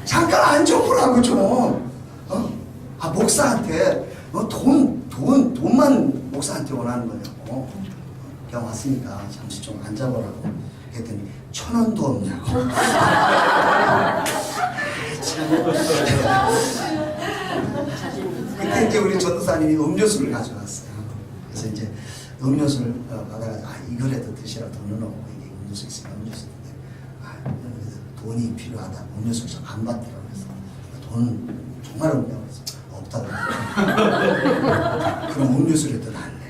잠깐 앉아보라고 좀. 목사한테 돈만 목사한테 원하는 거냐고. 그냥 왔으니까 잠시 좀 앉아보라고. 그랬더니 1,000원도 없냐고. 그때 이제 우리 전도사님이 음료수를 가져왔어요. 그래서 이제 음료수를 받아가지고 이거라도 드시라. 돈은 없고 이게 음료수 있으니까 음료수인데 돈이 필요하다. 음료수를 좀 안 받더라고요. 그래서 돈 정말 없냐고 그래서 없다고. 그럼 음료수라도 낫네.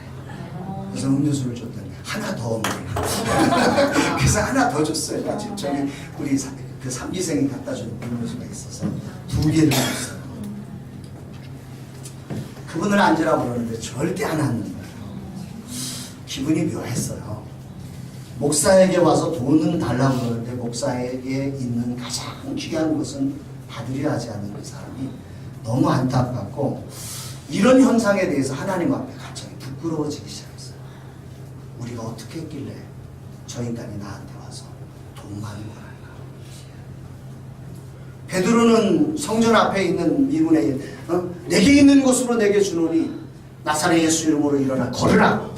그래서 음료수를 줬더니 하나 더 없네. 그래서 하나 더 줬어요. 지금 저기 우리 그 삼기생이 갖다 준 음료수가 있어서 2개를 줬어요. 그분을 앉으라고 그러는데 절대 안 앉는 거예요. 기분이 묘했어요. 목사에게 와서 돈은 달라고 그러는데 목사에게 있는 가장 귀한 것은 받으려 하지 않는 그 사람이 너무 안타깝고, 이런 현상에 대해서 하나님 앞에 갑자기 부끄러워지기 시작했어요. 우리가 어떻게 했길래 저 인간이 나한테 와서 돈 많은 걸 할까? 베드로는 성전 앞에 있는 이분에게 내게 있는 것으로 내게 주노니 나사렛 예수 이름으로 일어나 걸으라.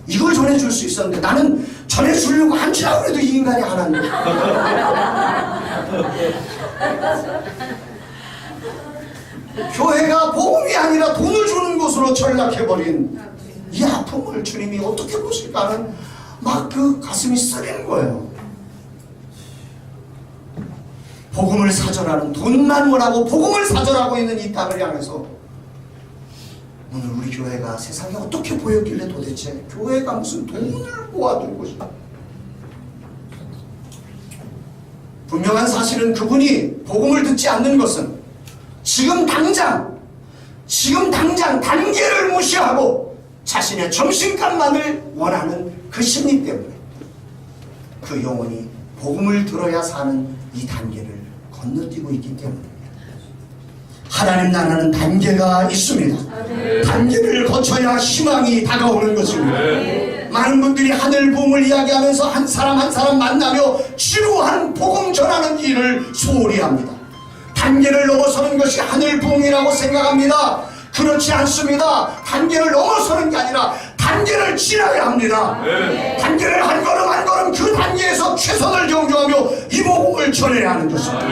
이걸 전해줄 수 있었는데 나는 전해주려고 앉으라고 해도 이 인간이 안 하는 거야. 교회가 복음이 아니라 돈을 주는 곳으로 전락해버린 이 아픔을 주님이 어떻게 보실까 하는 막 그 가슴이 쓰리는 거예요. 복음을 사절하는, 돈만 원하고 복음을 사절하고 있는 이 땅을 향해서 오늘 우리 교회가 세상에 어떻게 보였길래 도대체 교회가 무슨 돈을 모아둔 곳이야. 분명한 사실은 그분이 복음을 듣지 않는 것은 지금 당장 단계를 무시하고 자신의 정신값만을 원하는 그 심리 때문에 그 영혼이 복음을 들어야 사는 이 단계를 건너뛰고 있기 때문입니다. 하나님 나라는 단계가 있습니다. 단계를 거쳐야 희망이 다가오는 것입니다. 많은 분들이 하늘 부흥을 이야기하면서 한 사람 한 사람 만나며 지루한 복음 전하는 일을 소홀히 합니다. 단계를 넘어서는 것이 하늘 부흥이라고 생각합니다. 그렇지 않습니다. 단계를 넘어서는 게 아니라 단계를 지나야 합니다. 단계를 한 걸음 한 걸음 그 단계에서 최선을 경주하며 이 복음을 전해야 하는 것입니다.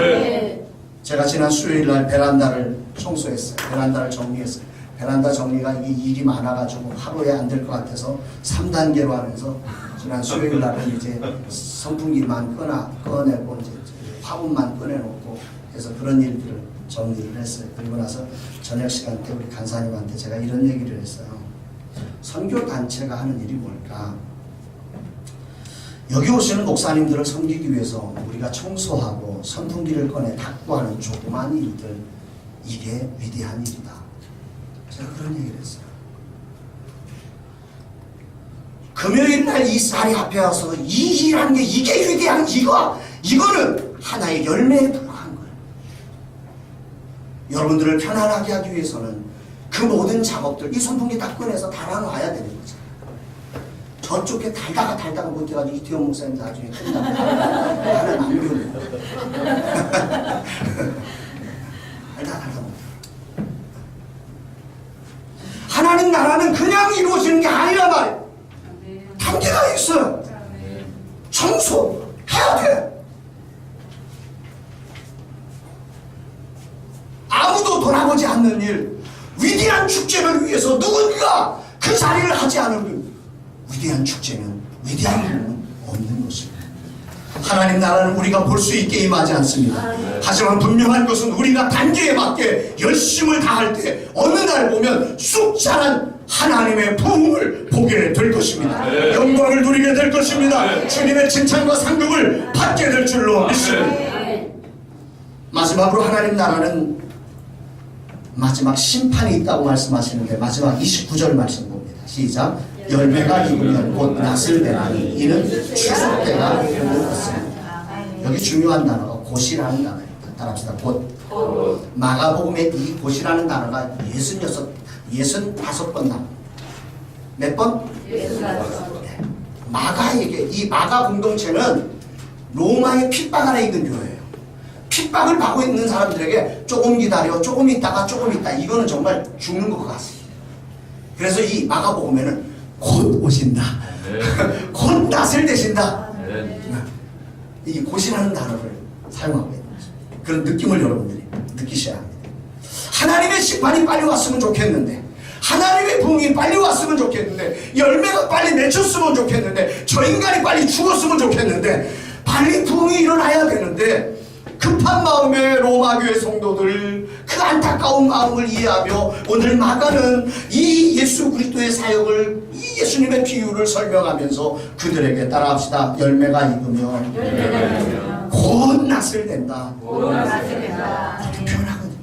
제가 지난 수요일날 베란다를 청소했어요. 베란다를 정리했어요. 베란다 정리가 이 일이 많아가지고 하루에 안 될 것 같아서 3단계로 하면서 지난 수요일날은 이제 선풍기만 꺼내고 이제 화분만 꺼내놓고 해서 그런 일들을 정리를 했어요. 그리고 나서 저녁 시간 때 우리 간사님한테 제가 이런 얘기를 했어요. 선교단체가 하는 일이 뭘까? 여기 오시는 목사님들을 섬기기 위해서 우리가 청소하고 선풍기를 꺼내 닦고 하는 조그만 일들, 이게 위대한 일이다. 제가 그런 얘기를 했어요. 금요일 날 이 쌀이 앞에 와서 이 일하는 게 이게 위대한 이거는 하나의 열매에 불과한 거예요. 여러분들을 편안하게 하기 위해서는 그 모든 작업들 이 선풍기 다 꺼내서 달아놔야 되는 거죠. 저쪽에 달다가 못해가지고 이태원 목사님 나중에 끝나고 하나는 안 배우는 거예요. 달다 못해. 하나님 나라는 그냥 이루어지는 게 아니란 말이에요. 단계가 있어요. 청소해야 돼. 아무도 돌아보지 않는 일, 위대한 축제를 위해서 누군가 그 자리를 하지 않으면 위대한 축제는 위대한 부분은 없는 것입니다. 하나님 나라는 우리가 볼 수 있게 임하지 않습니다. 하지만 분명한 것은 우리가 단계에 맞게 열심을 다할 때 어느 날 보면 쑥 자란 하나님의 부흥을 보게 될 것입니다. 영광을 누리게 될 것입니다. 주님의 칭찬과 상급을 받게 될 줄로 믿습니다. 마지막으로 하나님 나라는 마지막 심판이 있다고 말씀하시는데 마지막 29절 말씀 봅니다. 시작. 열매가 익으면 곧 낫을 내나니 이는 추수 때가 이르렀습니다. 여기 중요한 단어가 곧이라는 단어입니다. 따라합시다. 곧. 마가복음에 이 곧이라는 단어가 65번 나옵니다. 몇 번? 65번. 마가에게 이 마가 공동체는 로마의 핍박 안에 있는 교회예요. 핍박을 받고 있는 사람들에게 조금 기다려, 조금 있다가 조금 있다. 이거는 정말 죽는 것 같습니다. 그래서 이 마가복음에는 곧 오신다. 곧 낫을 되신다. 이 곧이라는 단어를 사용하고 있는 거죠. 그런 느낌을 여러분들이 느끼셔야 합니다. 하나님의 심판이 빨리 왔으면 좋겠는데, 하나님의 부흥이 빨리 왔으면 좋겠는데, 열매가 빨리 맺혔으면 좋겠는데, 저 인간이 빨리 죽었으면 좋겠는데, 빨리 부흥이 일어나야 되는데, 급한 마음의 로마교회 성도들 그 안타까운 마음을 이해하며 오늘 마가는 이 예수 그리스도의 사역을 이 예수님의 비유를 설명하면서 그들에게 따라합시다. 열매가 익으면 곧 낫을 낸다. 이렇게 표현하거든요.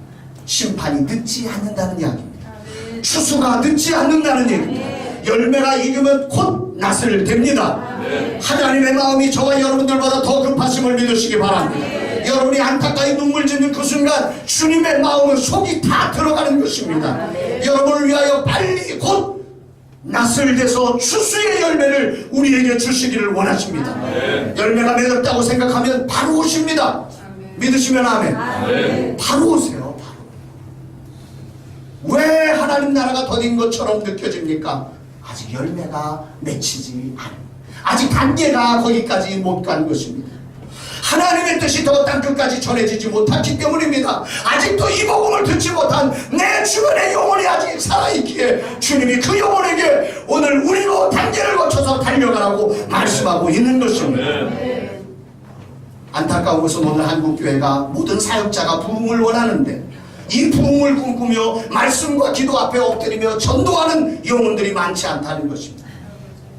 심판이 늦지 않는다는 이야기입니다. 추수가 늦지 않는다는 얘기입니다. 열매가 익으면 곧 낫을 됩니다. 하나님의 마음이 저와 여러분들보다 더 급하심을 믿으시기 바랍니다. 여러분이 안타까이 눈물 짓는 그 순간 주님의 마음은 속이 다 들어가는 것입니다. 여러분을 위하여 빨리 곧 낫을 대서 추수의 열매를 우리에게 주시기를 원하십니다. 열매가 맺었다고 생각하면 바로 오십니다. 믿으시면 아멘. 바로 오세요. 바로. 왜 하나님 나라가 더딘 것처럼 느껴집니까? 아직 열매가 맺히지 않은, 아직 단계가 거기까지 못 간 것입니다. 하나님의 뜻이 더 땅끝까지 전해지지 못했기 때문입니다. 아직도 이 복음을 듣지 못한 내 주변의 영혼이 아직 살아있기에 주님이 그 영혼에게 오늘 우리로 단계를 거쳐서 달려가라고 말씀하고 있는 것입니다. 안타까운 것은 오늘 한국교회가 모든 사역자가 부흥을 원하는데 이 부흥을 꿈꾸며 말씀과 기도 앞에 엎드리며 전도하는 영혼들이 많지 않다는 것입니다.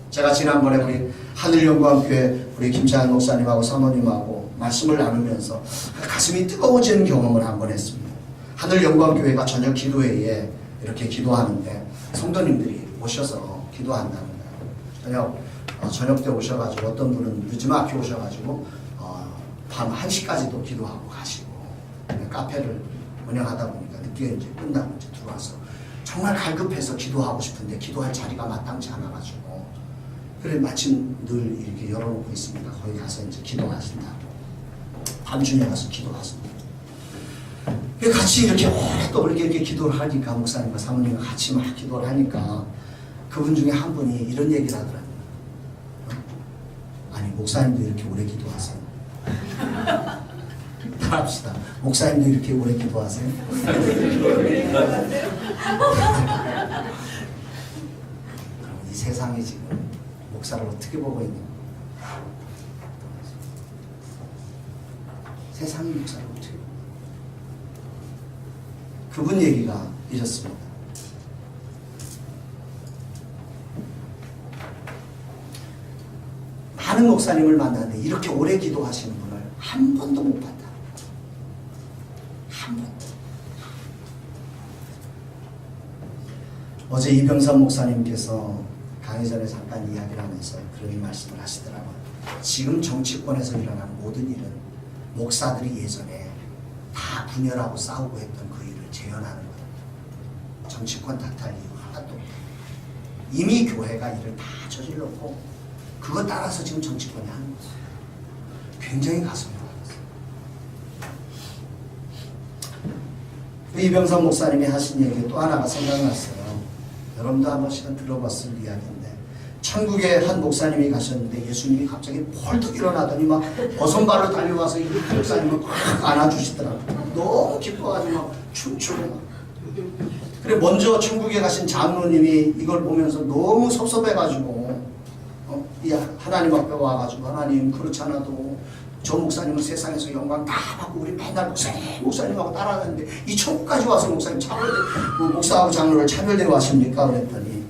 제가 지난번에 우리 하늘영광교회 우리 김찬 목사님하고 사모님하고 말씀을 나누면서 가슴이 뜨거워지는 경험을 한번 했습니다. 하늘영광교회가 저녁 기도회에 이렇게 기도하는데 성도님들이 오셔서 기도한다는 거예요. 저녁 때 오셔가지고 어떤 분은 늦지막히 오셔가지고 밤 1시까지도 기도하고 가시고 카페를 운영하다 보니까 늦게 이제 끝나고 이제 들어와서 정말 갈급해서 기도하고 싶은데 기도할 자리가 마땅치 않아가지고 그래 마침 늘 이렇게 열어놓고 있습니다. 거기 가서 이제 기도하신다고 밤중에 가서 기도하십니다. 같이 이렇게 오랫동안 이렇게 기도를 하니까 목사님과 사모님과 같이 막 기도를 하니까 그분 중에 한 분이 이런 얘기를 하더라고요. 아니 목사님도 이렇게 오래 기도하세요? 합시다. 목사님도 이렇게 오래 기도하세요? 그럼 이 세상이 지금 목사를 어떻게 보고 있는 거예요? 세상이 목사를 어떻게 보고 있는 거예요? 그분 얘기가 이렇습니다. 많은 목사님을 만났는데 이렇게 오래 기도하시는 분을 한 번도 못 봤다. 한 번도. 어제 이병삼 목사님께서 강의 전에 잠깐 이야기를 하면서 그런 말씀을 하시더라고요. 지금 정치권에서 일어나는 모든 일은 목사들이 예전에 다 분열하고 싸우고 했던 그 일을 재현하는 거예요. 정치권 탓할 이유 하나도 없다. 이미 교회가 이를 다 저질렀고 그거 따라서 지금 정치권이 하는 거예요. 굉장히 가슴이 아팠어요. 이병선 목사님이 하신 얘기 또 하나가 생각났어요. 여러분도 한 번씩은 들어봤을 이야기인데, 천국에 한 목사님이 가셨는데 예수님이 갑자기 펄떡 일어나더니 막 버선발로 달려와서 이 목사님을 확 안아주시더라고요. 너무 기뻐가지고 막 춤추고 막. 그래 먼저 천국에 가신 장로님이 이걸 보면서 너무 섭섭해가지고 이 하나님 앞에 와가지고, 하나님 그렇지 않아도 저 목사님은 세상에서 영광 다 받고 우리 맨날 목사님하고 따라가는데 이 천국까지 와서 목사님 목사하고 장로를 차별대로 하십니까? 그랬더니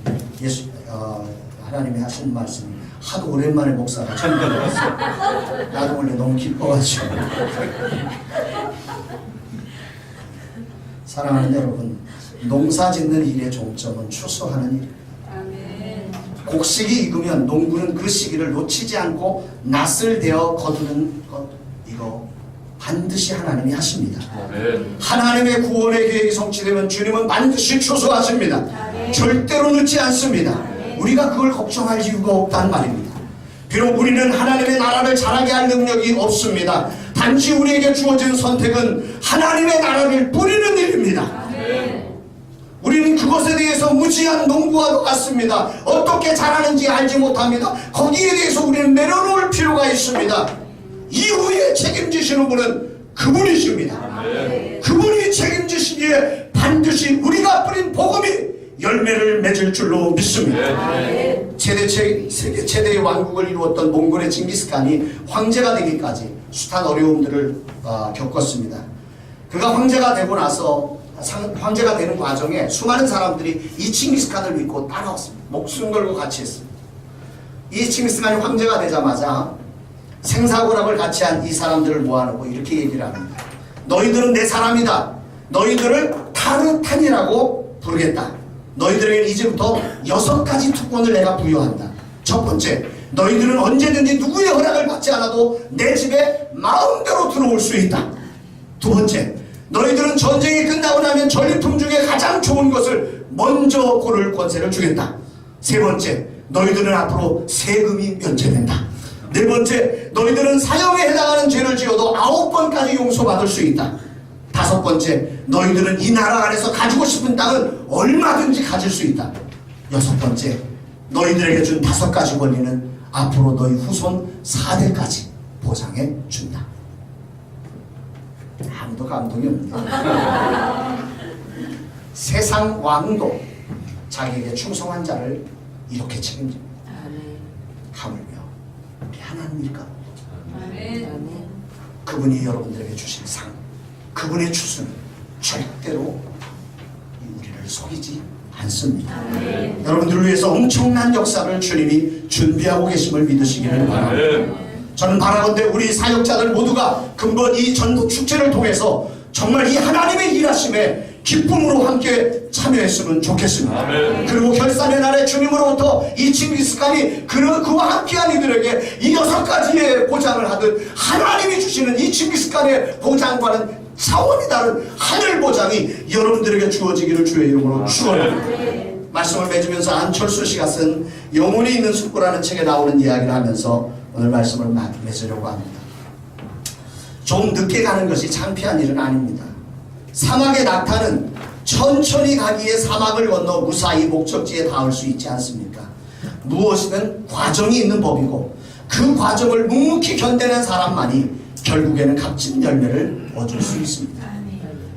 하나님이 하신 말씀이, 하도 오랜만에 목사가 천국에 왔어. 나도 원래 너무 기뻐가지고. 사랑하는 여러분, 농사 짓는 일의 종점은 추수하는 일. 아멘. 곡식이 익으면 농부는 그 시기를 놓치지 않고 낫을 대어 거두는 것, 이거 반드시 하나님이 하십니다. 아멘. 하나님의 구원의 계획이 성취되면 주님은 반드시 추수하십니다. 절대로 늦지 않습니다. 우리가 그걸 걱정할 이유가 없단 말입니다. 비록 우리는 하나님의 나라를 자라게 할 능력이 없습니다. 단지 우리에게 주어진 선택은 하나님의 나라를 뿌리는 일입니다. 우리는 그것에 대해서 무지한 농부와 같습니다. 어떻게 자라는지 알지 못합니다. 거기에 대해서 우리는 내려놓을 필요가 있습니다. 이후에 책임지시는 분은 그분이십니다. 그분이 책임지시기에 반드시 우리가 뿌린 복음이 열매를 맺을 줄로 믿습니다. 세계 최대의 왕국을 이루었던 몽골의 징기스칸이 황제가 되기까지 숱한 어려움들을 겪었습니다. 그가 황제가 되고 나서 황제가 되는 과정에 수많은 사람들이 이 칭기스칸을 믿고 따라왔습니다. 목숨 걸고 같이 했습니다. 이 칭기스칸이 황제가 되자마자 생사고락을 같이 한 이 사람들을 모아놓고 이렇게 얘기를 합니다. 너희들은 내 사람이다. 너희들을 타르탄이라고 부르겠다. 너희들에게는 이제부터 6가지 특권을 내가 부여한다. 첫 번째, 너희들은 언제든지 누구의 허락을 받지 않아도 내 집에 마음대로 들어올 수 있다. 두 번째, 너희들은 전쟁이 끝나고 나면 전리품 중에 가장 좋은 것을 먼저 고를 권세를 주겠다. 세 번째, 너희들은 앞으로 세금이 면제된다. 네 번째, 너희들은 사형에 해당하는 죄를 지어도 9번까지 용서받을 수 있다. 다섯 번째, 너희들은 이 나라 안에서 가지고 싶은 땅은 얼마든지 가질 수 있다. 여섯 번째, 너희들에게 준 5가지 권리는 앞으로 너희 후손 4대까지 보장해 준다. 아무도 감동이 없네요. 세상 왕도 자기에게 충성한 자를 이렇게 책임집니다. 하물며 우리 하나님일까? 아멘. 그분이 여러분들에게 주신 상, 그분의 추수는 절대로 우리를 속이지 않습니다. 여러분들을 위해서 엄청난 역사를 주님이 준비하고 계심을 믿으시기를 바랍니다. 저는 바라건대 우리 사역자들 모두가 근본 이 전도 축제를 통해서 정말 이 하나님의 일하심에 기쁨으로 함께 참여했으면 좋겠습니다. 그리고 결산의 날에 주님으로부터 이 칭기스칸이 그와 함께한 이들에게 이 6가지의 보장을 하듯 하나님이 주시는 이 칭기스칸의 보장과는 차원이 다른 하늘 보장이 여러분들에게 주어지기를 주의 이름으로 축원합니다. 말씀을 맺으면서 안철수 씨가 쓴 영혼이 있는 숲고라는 책에 나오는 이야기를 하면서 오늘 말씀을 맺으려고 합니다. 좀 늦게 가는 것이 창피한 일은 아닙니다. 사막의 낙타는 천천히 가기에 사막을 건너 무사히 목적지에 닿을 수 있지 않습니까? 무엇이든 과정이 있는 법이고 그 과정을 묵묵히 견뎌낸 사람만이 결국에는 값진 열매를 얻을 수 있습니다.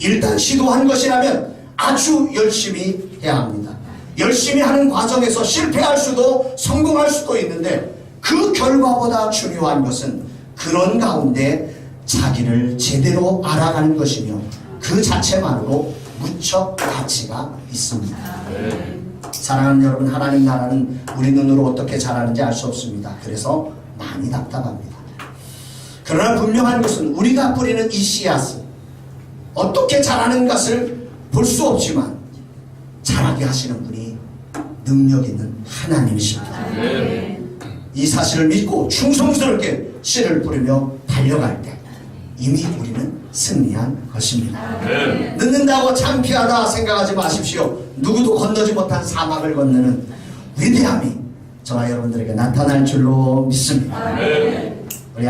일단 시도한 것이라면 아주 열심히 해야 합니다. 열심히 하는 과정에서 실패할 수도 성공할 수도 있는데 그 결과보다 중요한 것은 그런 가운데 자기를 제대로 알아가는 것이며 그 자체만으로 무척 가치가 있습니다. 사랑하는 여러분, 하나님 나라는 우리 눈으로 어떻게 자라는지 알 수 없습니다. 그래서 많이 답답합니다. 그러나 분명한 것은 우리가 뿌리는 이 씨앗은 어떻게 자라는 것을 볼 수 없지만 자라게 하시는 분이 능력 있는 하나님이십니다. 이 사실을 믿고 충성스럽게 씨를 뿌리며 달려갈 때 이미 우리는 승리한 것입니다. 늦는다고 창피하다 생각하지 마십시오. 누구도 건너지 못한 사막을 건너는 위대함이 저와 여러분들에게 나타날 줄로 믿습니다. 우리